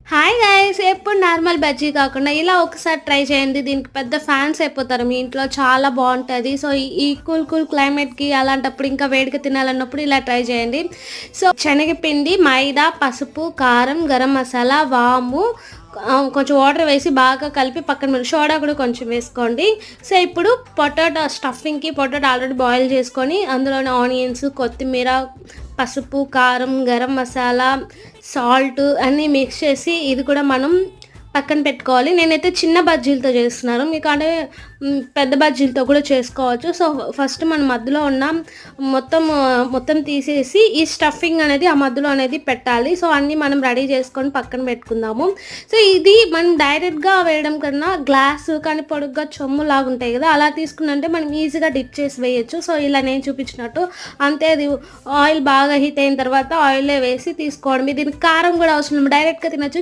Hi guys! ఎప్పుడు normal bajji కాకుండా ఇలా ఒకసారి ట్రై చేయండి. దీనికి పెద్ద ఫ్యాన్స్ అయిపోతారు మీ ఇంట్లో. చాలా బావుంటది. సో, ఈ కూల్ క్లైమేట్‌కి అలాంటప్పుడు ఇంకా వేడిగా తినాలన్నప్పుడు ఇలా ట్రై చేయండి. సో, శనగపిండి, మైదా, పసుపు, కారం, గరం మసాలా, వాము, కొంచెం వాటర్ వేసి బాగా కలిపి పక్కన పెట్టి సోడా కూడా కొంచెం వేసుకోండి. సో, ఇప్పుడు పొటాటో ఆల్రెడీ బాయిల్ చేసుకొని అందులోనే ఆనియన్స్, కొత్తిమీర, పసుపు, కారం, గరం మసాలా, సాల్ట్ అన్నీ మిక్స్ చేసి ఇది కూడా మనం పక్కన పెట్టుకోవాలి. నేనైతే చిన్న బజ్జీలతో చేస్తున్నాను. మీకు అంటే పెద్ద బజ్జీలతో కూడా చేసుకోవచ్చు. సో, ఫస్ట్ మనం మధ్యలో ఉన్న మొత్తం తీసేసి ఈ స్టఫింగ్ అనేది ఆ మధ్యలో అనేది పెట్టాలి. సో, అన్నీ మనం రెడీ చేసుకొని పక్కన పెట్టుకుందాము. సో, ఇది మనం డైరెక్ట్‌గా వేయడం కన్నా గ్లాసు కానీ పొడుగ్గా చెంబులాగా ఉంటాయి కదా! అలా తీసుకున్నంటే మనం ఈజీగా డిప్ చేసి వేయొచ్చు. సో, ఇలా నేను చూపించినట్టు అంతే. అది ఆయిల్ బాగా హీట్ అయిన తర్వాత ఆయిల్‌లో వేసి తీసుకోవడమే. దీనికి కారం కూడా అవసరం లేదు. డైరెక్ట్‌గా తినొచ్చు.